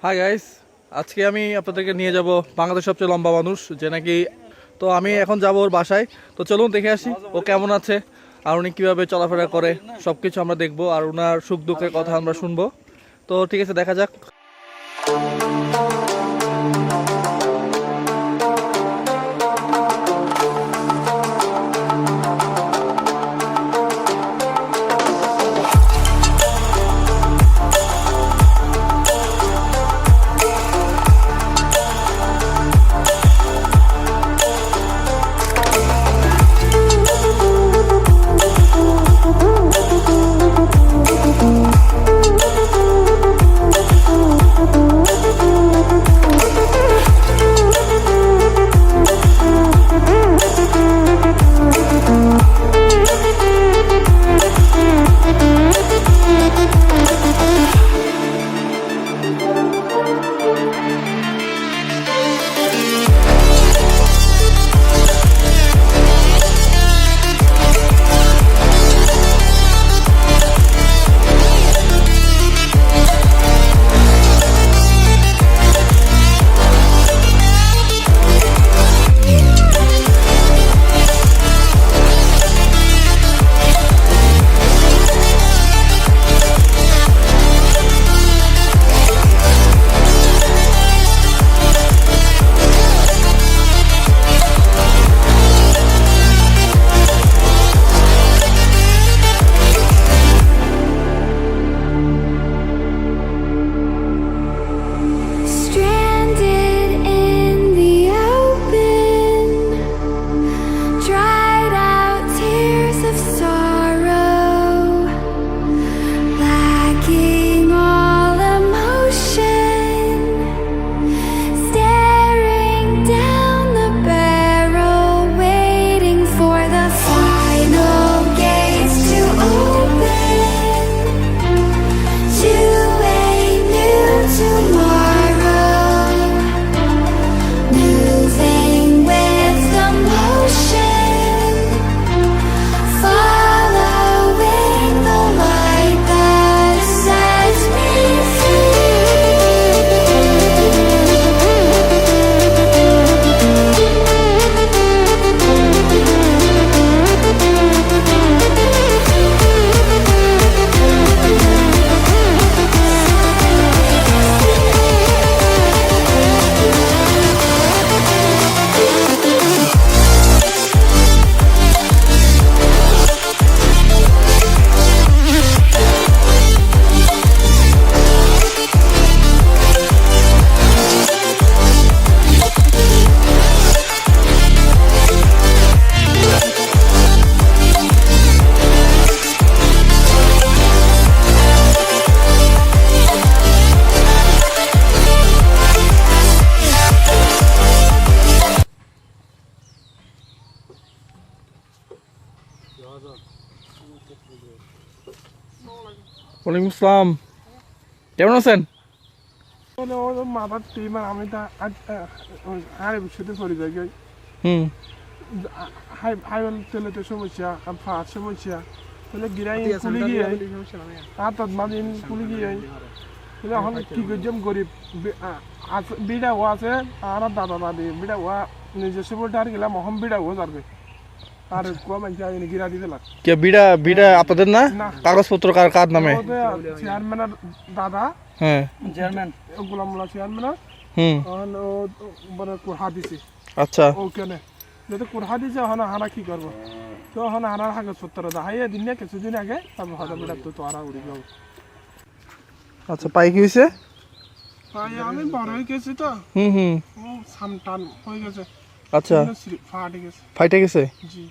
Hi guys, আজকে আমি আপনাদেরকে নিয়ে যাব বাংলাদেশের সবচেয়ে লম্বা মানুষ যে নাকি। তো আমি এখন যাব ওর বাসায়। তো চলুন দেখে আসি ও কেমন আছে আর উনি কীভাবে চলাফেরা করে, সব কিছু আমরা দেখবো আর ওনার সুখ দুঃখের কথা আমরা শুনবো। তো ঠিক আছে, দেখা যাক। ওয়ালাইকুম আসসালাম, কেমন আছেন? মাথার টিমার আমি তা আরে বিশুদ্ধ করি যাই হাইওয়েল তেলেতে সমস্যা ফাঁস সমস্যা তাহলে গিরাই কুলি গিয়ে হাত মাদিন কুলি গিয়ে তাহলে এখন কি করছিলাম গরিব বিড়া ও আছে আর দাদা দাদি বিড়া ও নিজস্ব বলতে আর গেলাম অহম বিড়া ও যাবে আর কোয়া মানে গিরা দিতে লাগ কে বিড়া আপনাদের না? কাগজপত্র কার নামে? চেয়ারম্যানের দাদা, হ্যাঁ চেয়ারম্যান গোলাম মোল্লা চেয়ারম্যান ও বলে কোরহা দিছে। আচ্ছা, ওখানে যদি কোরহা দিছে এখন হারা কি করবো, তো এখন হারার কাগজপত্র দেখাইয়ে দিন না কিছুদিন আগে তারপর হয়তো বেটা তো হারা উড়ি যাবো। আচ্ছা, পাই কি হয়েছে? আমি বড় হয়ে গেছি তো সামটান হয়ে গেছে। আচ্ছা, ফাটে গেছে। জি।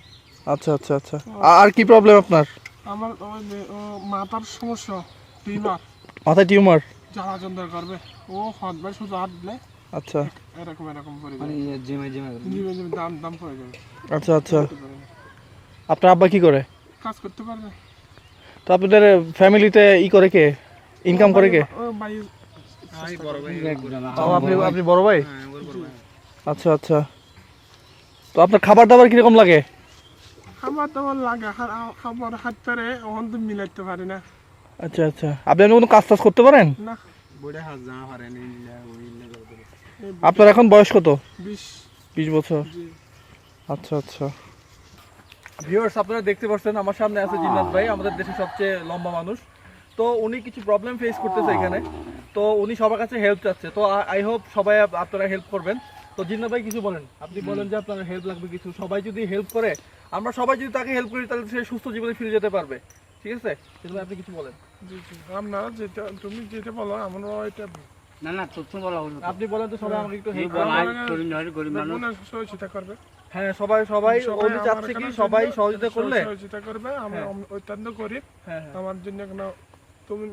আচ্ছা আচ্ছা আচ্ছা, আর কি প্রবলেম আপনার? আমার মাথার সমস্যা, টিউমার। মাথায় টিউমার? জ্বালা যন্ত্রণা করবে, ও হাতবার শুধু হাত দিলে আচ্ছা এরকম পড়ে যাবে, জিমে দাম পড়ে যাবে। আচ্ছা আচ্ছা, আপনার আব্বা কি করে? কাজ করতে পারবে। তো আপনাদের ফ্যামিলিতে করে কে, ইনকাম করে কে? আপনি বড় ভাই? আচ্ছা আচ্ছা, তো আপনার খাবার দাবার কিরকম লাগে? খাবার দাবার লাগে, খাবার হাত পারে ওখান তো মিলাইতে পারি না। আচ্ছা আচ্ছা, আপনি কোনো কাজ টাজ করতে পারেন? না, আপনার এখন বয়স কত? 20 বছর। জি। আচ্ছা আচ্ছা। ভিউয়ার্স, আপনারা দেখতে পাচ্ছেন আমার সামনে আছে জিন্নাত ভাই, আমাদের দেশের সবচেয়ে লম্বা মানুষ। তো উনি কিছু প্রবলেম ফেস করতেছে এখানে, তো উনি সবার কাছে হেল্প চাচ্ছে। তো আই হোপ সবাই আপনারা হেল্প করবেন। তো জিন্নাত ভাই কিছু বলেন, আপনি বলেন যে আপনার হেল্প লাগবে কিছু। সবাই যদি হেল্প করে, আমরা সবাই যদি তাকে হেল্প করি, তাহলে সে সুস্থ জীবনে ফিরে যেতে পারবে। ঠিক আছে, কিন্তু আপনি কিছু বলেন। জি জি, আপনারা যেটা তুমি যেটা বলো আমরা এটা না না তুমি বলা হলো আপনি বলেন তো সবাই আমাকে একটু হেল্প বলাই করবে। করি না গরিব মানুষ সহযোগিতা করবে। হ্যাঁ, সবাই উনি চাচ্ছে কি সবাই সহযোগিতা করলে। সহযোগিতা করবে, আমরা অত্যন্ত গরিব। হ্যাঁ হ্যাঁ, আমার জন্য কেন তুমি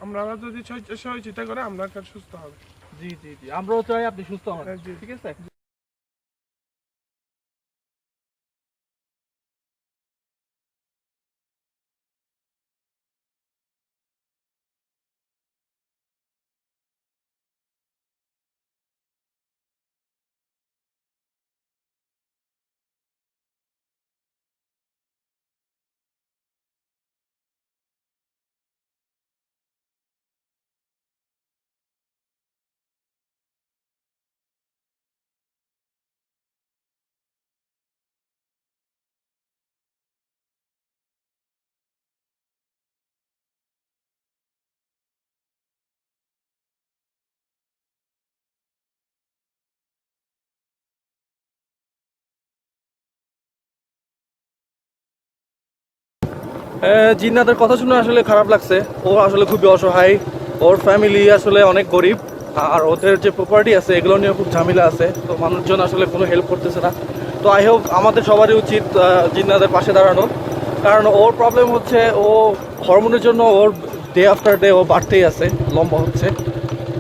আমরা যদি সহযোগিতা করে আমরা সুস্থ হবে। জি জি জি, আমরাও চাই আপনি সুস্থ হন। হ্যাঁ, জি। ঠিক আছে। জিন্নাতের কথা শুনে আসলে খারাপ লাগছে। ও আসলে খুবই অসহায়, ওর ফ্যামিলি আসলে অনেক গরিব, আর ওদের যে প্রপার্টি আছে এগুলো নিয়ে খুব ঝামেলা আছে। তো মানুষজন আসলে কোনো হেল্প করতেছে না। তো আই হোপ আমাদের সবারই উচিত জিন্নাতের পাশে দাঁড়ানো, কারণ ওর প্রবলেম হচ্ছে ও হরমোনের জন্য ওর ডে আফটার ডে ও বাড়তেই আছে, লম্বা হচ্ছে।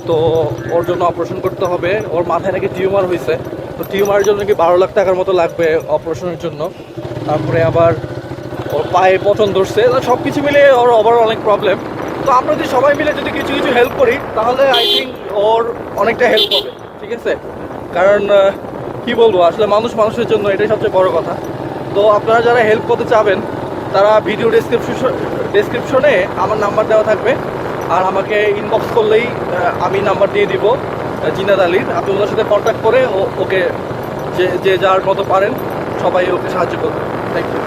তো ওর জন্য অপারেশন করতে হবে। ওর মাথায় নাকি টিউমার হয়েছে, তো টিউমারের জন্য নাকি 12 লাখ টাকার মতো লাগবে অপারেশনের জন্য। তারপরে আবার ওর পায়ে পতন ধরছে, সব কিছু মিলে ওর ওভারঅল অনেক প্রবলেম। তো আমরা যদি সবাই মিলে যদি কিছু কিছু হেল্প করি, তাহলে আই থিঙ্ক ওর অনেকটা হেল্প হবে। ঠিক আছে, কারণ কি বলবো, আসলে মানুষ মানুষের জন্য, এটাই সবচেয়ে বড় কথা। তো আপনারা যারা হেল্প করতে চাবেন, তারা ভিডিও ডেসক্রিপশনে আমার নাম্বার দেওয়া থাকবে, আর আমাকে ইনবক্স করলেই আমি নাম্বার দিয়ে দিব জিন্নাত আলীর। আপনি ওনার সাথে কন্ট্যাক্ট করে ওকে যে যার মতো পারেন সবাই ওকে সাহায্য করবেন। Thank you.